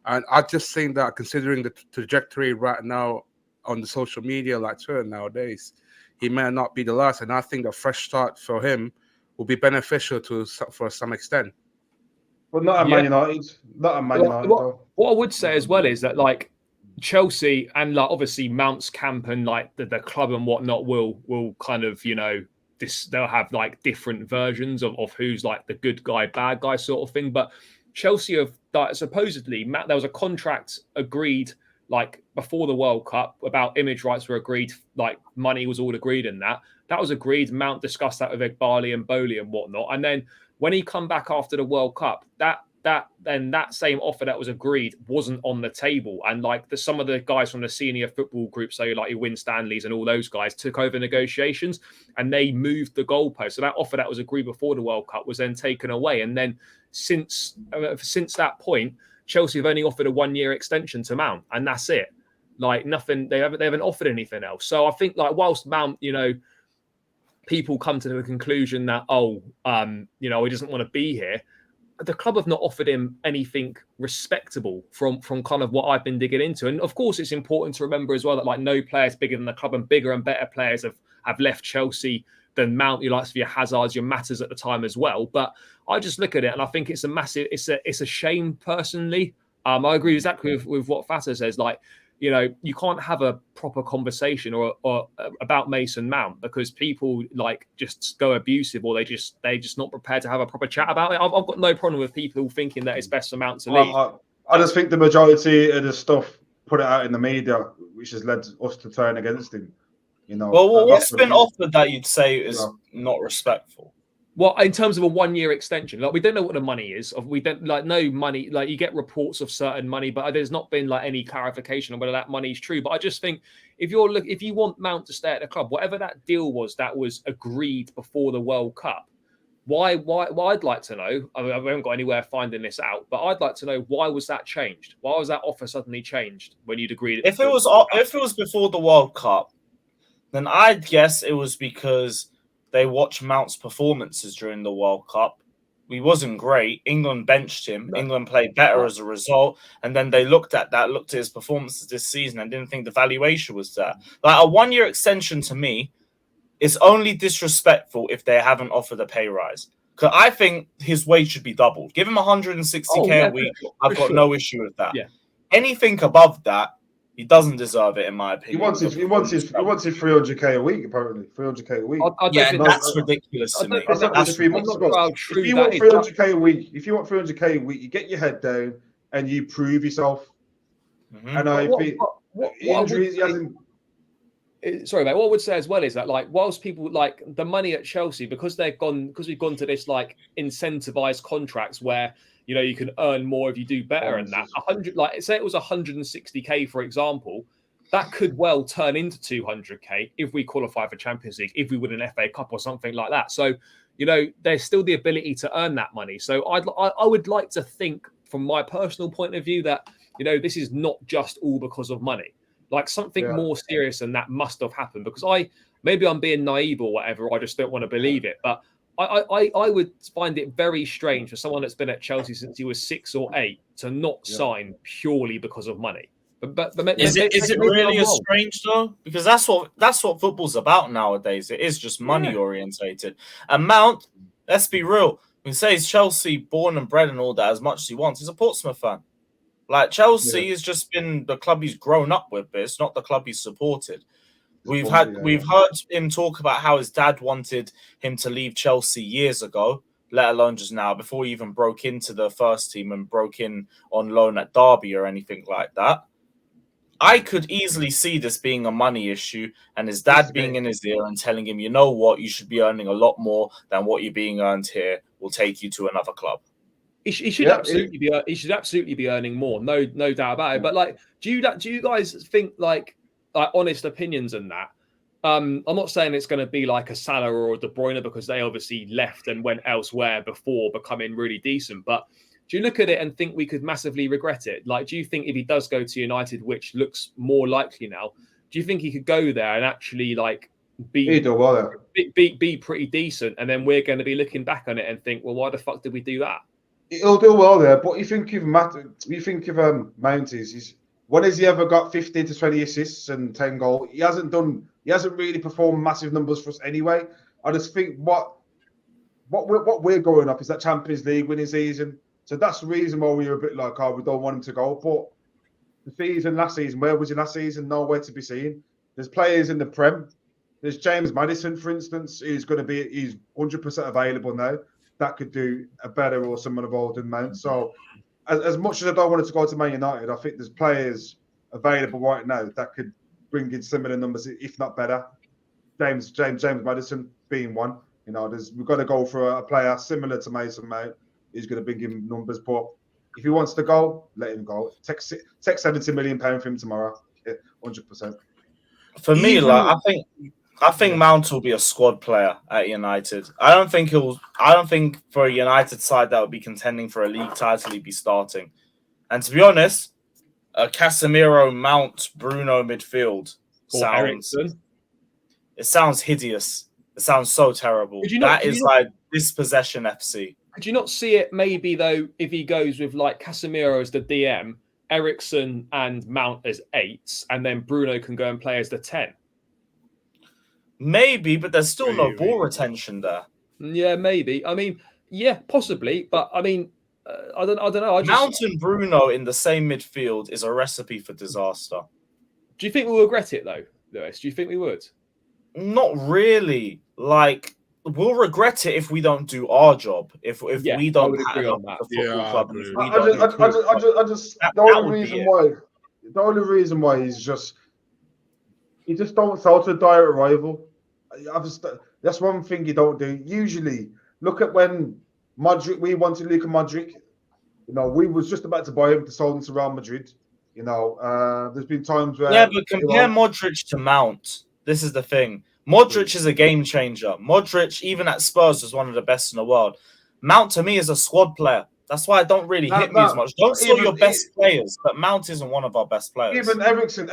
And I just think that considering the trajectory right now on the social media like Twitter nowadays, he may not be the last. And I think a fresh start for him will be beneficial for some extent. But not at Man United. Not at Man United, though. What I would say as well is that, like, Chelsea and, like, obviously Mount's camp and, like, the club and whatnot will kind of, you know, they'll have, like, different versions of who's, like, the good guy, bad guy sort of thing. But Chelsea have, like, supposedly, there was a contract agreed, like, before the World Cup about image rights were agreed, like, money was all agreed in that. That was agreed. Mount discussed that with Egbali and Bowley and whatnot. And then when he come back after the World Cup, that same offer that was agreed wasn't on the table. And, like, some of the guys from the senior football group, so like Win Stanley's and all those guys, took over negotiations and they moved the goalpost. So that offer that was agreed before the World Cup was then taken away. And then since that point, Chelsea have only offered a 1-year extension to Mount, and that's it. Like, nothing. They haven't offered anything else. So I think, like, whilst Mount, you know, people come to the conclusion that, you know, he doesn't want to be here, the club have not offered him anything respectable from kind of what I've been digging into. And of course, it's important to remember as well that, like, no player's bigger than the club, and bigger and better players have left Chelsea than Mount, your likes of your Hazards, your Matters at the time as well. But I just look at it and I think it's a shame personally. I agree exactly with what Fata says. Like, you know, you can't have a proper conversation or about Mason Mount because people, like, just go abusive, or they just not prepared to have a proper chat about it. I've got no problem with people thinking that it's best for Mount to leave. I just think the majority of the stuff put it out in the media, which has led us to turn against him. You know, well, what's been offered that you'd say is not respectful? Well, in terms of a 1-year extension, like, we don't know what the money is. We don't, like, no money. Like, you get reports of certain money, but there's not been, like, any clarification on whether that money is true. But I just think if you want Mount to stay at the club, whatever that deal was that was agreed before the World Cup, why I'd like to know. I haven't got anywhere finding this out, but I'd like to know, why was that changed? Why was that offer suddenly changed when you'd agreed? If it was before the World Cup, then I'd guess it was because they watched Mount's performances during the World Cup. He wasn't great. England benched him. No. England played better as a result. And then they looked at his performances this season and didn't think the valuation was there. Like, a 1-year extension to me is only disrespectful if they haven't offered a pay rise. Because I think his wage should be doubled. Give him 160K a week. I've got no issue with that. Yeah. Anything above that, he doesn't deserve it, in my opinion. He wants his 300K a week, apparently. 300K a week. That's ridiculous to me. That's 3 months ago. If you want 300K a week, you get your head down and you prove yourself. Mm-hmm. And injuries, he hasn't. Sorry, mate. What I would say as well is that, like, whilst people, like, the money at Chelsea, because we've gone to this, like, incentivized contracts where, you know, you can earn more if you do better, and that 100, like, say it was 160K, for example, that could well turn into 200K if we qualify for Champions League, if we win an FA Cup or something like that. So, you know, there's still the ability to earn that money. So I would like to think, from my personal point of view, that, you know, this is not just all because of money. Like, something more serious than that must have happened, because maybe I'm being naive or whatever. I just don't want to believe it, but I would find it very strange for someone that's been at Chelsea since he was 6 or 8 to not sign purely because of money. But is it really as strange though? Because that's what football's about nowadays. It is just money orientated. And Mount, let's be real, we say he's Chelsea born and bred and all that as much as he wants. He's a Portsmouth fan. Like, Chelsea has just been the club he's grown up with, but it's not the club he's supported. We've heard him talk about how his dad wanted him to leave Chelsea years ago, let alone just now, before he even broke into the first team and broke in on loan at Derby or anything like that. I could easily see this being a money issue and his dad being in his ear and telling him, you know what, you should be earning a lot more than what you're being earned here. We'll take you to another club. He should absolutely be earning more, no doubt about it. But, like, do you guys think, like honest opinions in that? I'm not saying it's going to be like a Salah or a De Bruyne, because they obviously left and went elsewhere before becoming really decent. But do you look at it and think we could massively regret it? Like, do you think if he does go to United, which looks more likely now, do you think he could go there and actually like He'd do well there. be pretty decent, and then we're going to be looking back on it and think, well, why the fuck did we do that? He'll do well there, but you think of Mount when has he ever got 15 to 20 assists and 10 goals? He hasn't really performed massive numbers for us anyway. I just think what we're going up is that Champions League winning season. So that's the reason why we were a bit like, we don't want him to go. But last season, where was he last season? Nowhere to be seen. There's players in the Prem. There's James Maddison, for instance, he's 100% available now. That could do a better or someone involved in Mount. So as much as I don't want it to go to Man United, I think there's players available right now that could bring in similar numbers, if not better. James Maddison being one. We've got to go for a player similar to Mason Mount. He's going to bring him numbers, but if he wants to go, let him go. Take £70 million for him tomorrow. 100%. For me, I think Mount will be a squad player at United. I don't think for a United side that would be contending for a league title, he'd be starting. And to be honest, a Casemiro, Mount, Bruno midfield sounds hideous. It sounds so terrible. That is like dispossession FC. Could you not see it maybe though if he goes with like Casemiro as the DM, Eriksen and Mount as 8s, and then Bruno can go and play as the 10? Maybe, but there's still no ball retention there. Yeah, maybe. I mean, yeah, possibly, but I mean, I don't know. Mount and Bruno in the same midfield is a recipe for disaster. Do you think we'll regret it though, Lewis? Do you think we would? Not really. Like, we'll regret it if we don't do our job. If we don't have the football club. The only reason why is just you just don't sell to a direct rival. That's one thing you don't do. Usually, look at when we wanted Luka Modric. We was just about to buy him to sell him to Real Madrid. There's been times where but compare Modric to Mount. This is the thing. Modric is a game changer. Modric, even at Spurs, was one of the best in the world. Mount to me is a squad player. That's why it don't really hit me as much. Don't sell your best players, but Mount isn't one of our best players. Even Eriksen,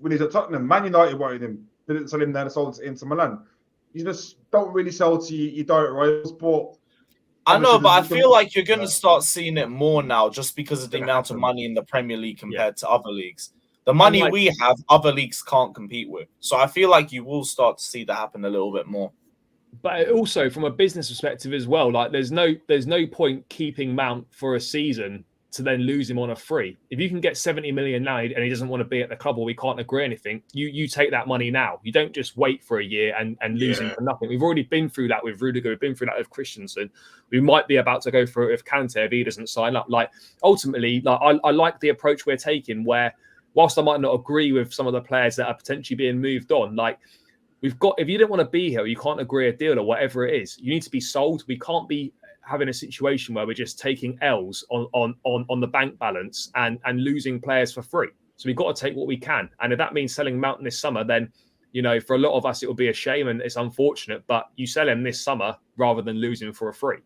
when he's at Tottenham, Man United wanted him. They didn't sell him there, they sold him to Inter Milan. You just don't really sell to your direct rivals. But I know, but I feel like you're going to start seeing it more now just because of the amount of money in the Premier League compared to other leagues. The money we have, other leagues can't compete with. So I feel like you will start to see that happen a little bit more. But also from a business perspective as well, like there's no point keeping Mount for a season to then lose him on a free. If you can get 70 million now and he doesn't want to be at the club or we can't agree anything, you take that money now. You don't just wait for a year and lose him for nothing. We've already been through that with Rudiger. We've been through that with Christensen. We might be about to go through it with Kante if he doesn't sign up. Like ultimately, I like the approach we're taking where whilst I might not agree with some of the players that are potentially being moved on, like if you don't want to be here, you can't agree a deal or whatever it is, you need to be sold. We can't be having a situation where we're just taking L's on the bank balance and losing players for free. So we've got to take what we can. And if that means selling Mountain this summer, then, for a lot of us, it will be a shame and it's unfortunate, but you sell him this summer rather than losing him for a free.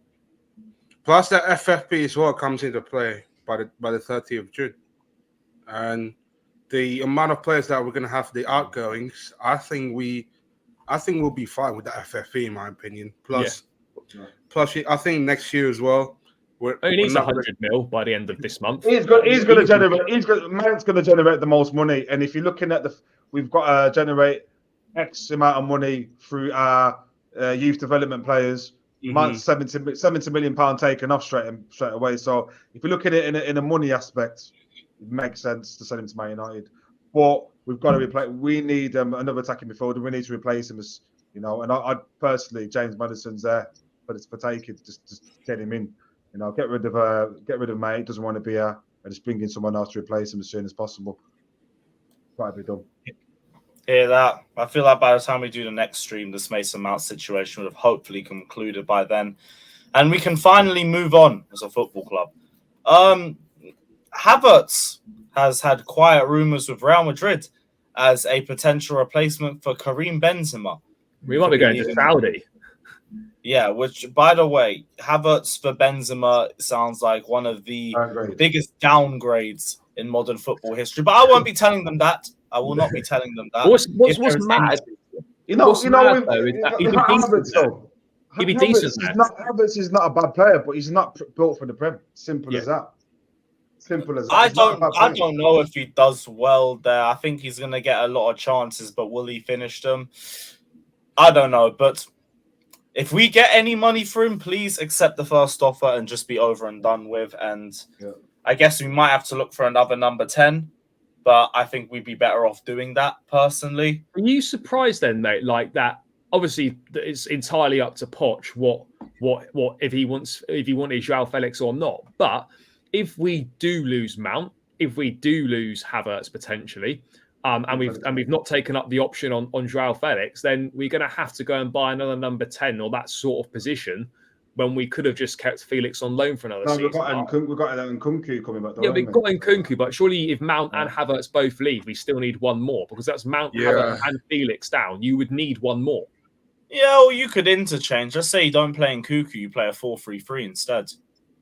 Plus the FFP as well comes into play by the 30th of June. And the amount of players that we're going to have, the outgoings, I think we'll be fine with the FFP, in my opinion. Plus, I think next year as well. He needs 100 mil by the end of this month. Mount's going to generate the most money, and if you're looking at we've got to generate X amount of money through our youth development players. Mount's £70 million taken off straight away. So if you look at it in a money aspect, it makes sense to send him to Man United. But we've got to replace. We need another attacking midfielder. We need to replace him as and I personally, James Maddison's there, but it's for taking. Just get him in. Get rid of Mate. Doesn't want to be here, and just bring in someone else to replace him as soon as possible. Try to be done. Hear that? I feel like by the time we do the next stream, this Mason Mount situation would have hopefully concluded by then, and we can finally move on as a football club. Havertz has had quiet rumours with Real Madrid as a potential replacement for Karim Benzema. We might be going to Saudi. Yeah, which, by the way, Havertz for Benzema sounds like one of the biggest downgrades in modern football history. But I won't be telling them that. I will not be telling them that. What's If there is mad? What's mad though is that he'd be Havertz decent there. though. He'd be decent there. Havertz is not a bad player, but he's not built for the Prem. Simple as that. Simple as that. I don't know if he does well there. I think he's going to get a lot of chances, but will he finish them? I don't know. But if we get any money for him, please accept the first offer and just be over and done with. And I guess we might have to look for another number 10, but I think we'd be better off doing that personally. Are you surprised then, mate? Like that? Obviously, it's entirely up to Poch what if he wanted Joao Felix or not. But if we do lose Mount, if we do lose Havertz potentially, and we've not taken up the option on Joao Felix, then we're going to have to go and buy another number 10 or that sort of position when we could have just kept Felix on loan for another season. We've got Nkunku coming back. Yeah, we've got Nkunku, but surely if Mount and Havertz both leave, we still need one more because that's Mount, Havertz, and Felix down. You would need one more. Yeah, or you could interchange. Let's say you don't play Nkunku, you play a 4-3-3 instead.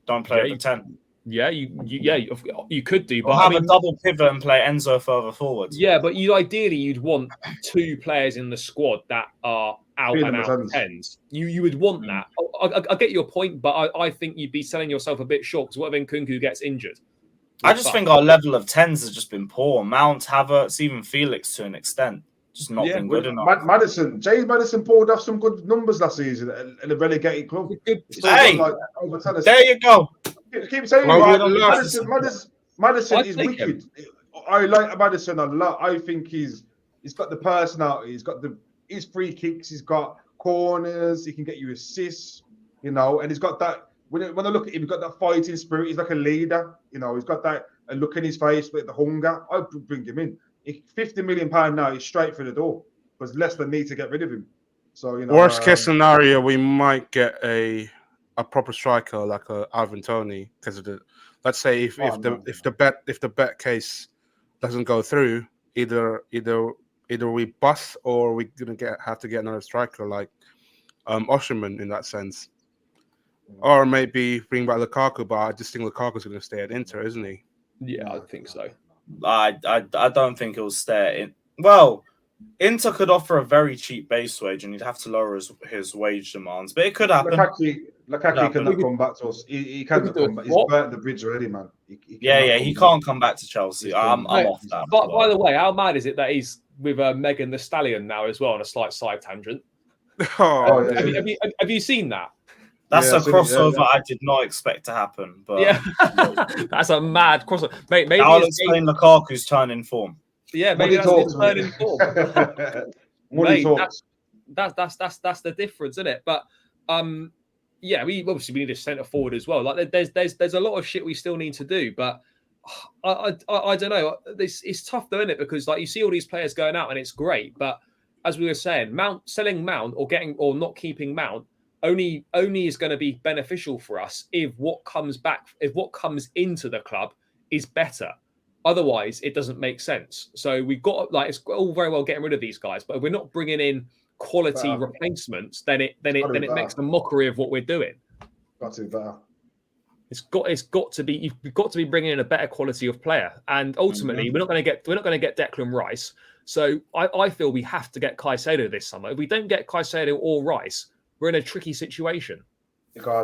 Don't play the 10. Yeah, you could do, but or have a double pivot and play Enzo further forward. Yeah, but you'd want two players in the squad that are out and out tens. You would want that. I get your point, but I think you'd be selling yourself a bit short because what if Nkunku gets injured? I just think our level of tens has just been poor. Mount, Havertz, even Felix to an extent. Just not been good enough. James Maddison pulled off some good numbers last season at a relegated club. Hey, there you go. Keep saying Maddison is wicked. I like Maddison a lot. I think he's got the personality. He's got his free kicks. He's got corners. He can get you assists. And he's got that. When I look at him, he's got that fighting spirit. He's like a leader. He's got that a look in his face with the hunger. I'd bring him in. £50 million now, he's straight through the door because Leicester need to get rid of him. So worst case scenario, we might get a proper striker like a Ivan Toney because of let's say if the bet case doesn't go through, either we bust or we're gonna have to get another striker like Osherman in that sense, or maybe bring back Lukaku. But I just think Lukaku's going to stay at Inter, isn't he? Yeah, I think so. I don't think he'll stay in. Well, Inter could offer a very cheap base wage, and he'd have to lower his wage demands. But it could happen. Lukaku cannot come back to us. He can't come back. He's burnt the bridge already, man. He can't come back to Chelsea. I'm off that. But by the way, how mad is it that he's with Megan the Stallion now as well on a slight side tangent? Have you seen that? That's a crossover I did not expect to happen. But that's a mad crossover. Maybe I'll explain Lukaku's turn in form. Yeah, maybe that's his turn in form. That's the difference, isn't it? But we obviously need a centre forward as well. Like there's a lot of shit we still need to do, but I don't know. It's tough though, isn't it? Because like you see all these players going out and it's great, but as we were saying, selling Mount or not keeping Mount only is going to be beneficial for us if what comes into the club is better. Otherwise, it doesn't make sense. So we've got it's all very well getting rid of these guys, but if we're not bringing in quality replacements, then it makes a mockery of what we're doing. Got to be better. It's got to be. You've got to be bringing in a better quality of player, and ultimately, we're not going to get Declan Rice. So I feel we have to get Caicedo this summer. If we don't get Caicedo or Rice, we're in a tricky situation.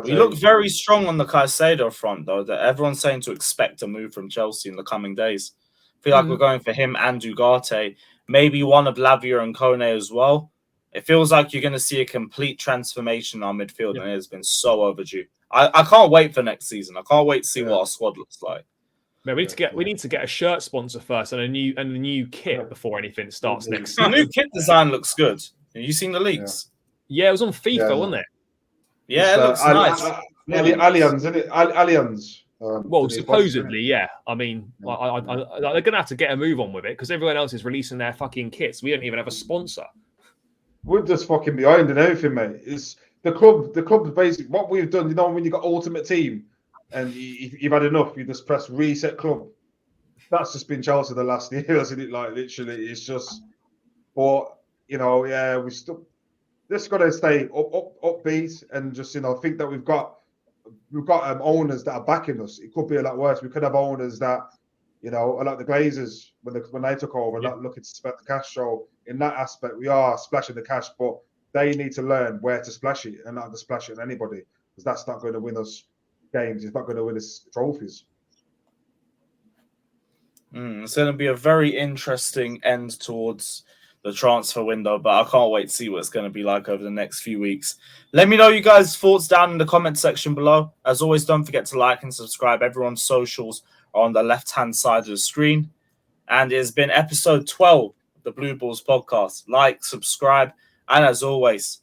We look very strong on the Caicedo front, though, that everyone's saying to expect a move from Chelsea in the coming days. I feel like we're going for him and Ugarte, maybe one of Lavia and Kone as well. It feels like you're going to see a complete transformation in our midfield, and it has been so overdue. I can't wait for next season. I can't wait to see what our squad looks like. Man, we need to get a shirt sponsor first and a new kit before anything starts next season. The new kit design looks good. Have you seen the leaks? Yeah, it was on FIFA, wasn't it? Yeah, it looks nice. Allianz, isn't it? Allianz. Well, supposedly, yeah. I mean, they're going to have to get a move on with it because everyone else is releasing their fucking kits. We don't even have a sponsor. We're just fucking behind and everything, mate. It's the club basically what we've done. When you got Ultimate Team and you've had enough, you just press reset club. That's just been Chelsea the last year, isn't it? Like literally, it's just. But we still. Just got to stay upbeat and just think that we've got owners that are backing us. It could be a lot worse. We could have owners that You know, a lot of the Glazers, when they took over, not looking to spend the cash. So in that aspect, we are splashing the cash, but they need to learn where to splash it and not to splash it on anybody, because that's not going to win us games. It's not going to win us trophies. It's going to be a very interesting end towards the transfer window, but I can't wait to see what it's going to be like over the next few weeks. Let me know you guys' thoughts down in the comment section below. As always, don't forget to like and subscribe. Everyone's socials are on the left-hand side of the screen. And it has been episode 12 of the Blue Balls podcast. Like, subscribe, and as always,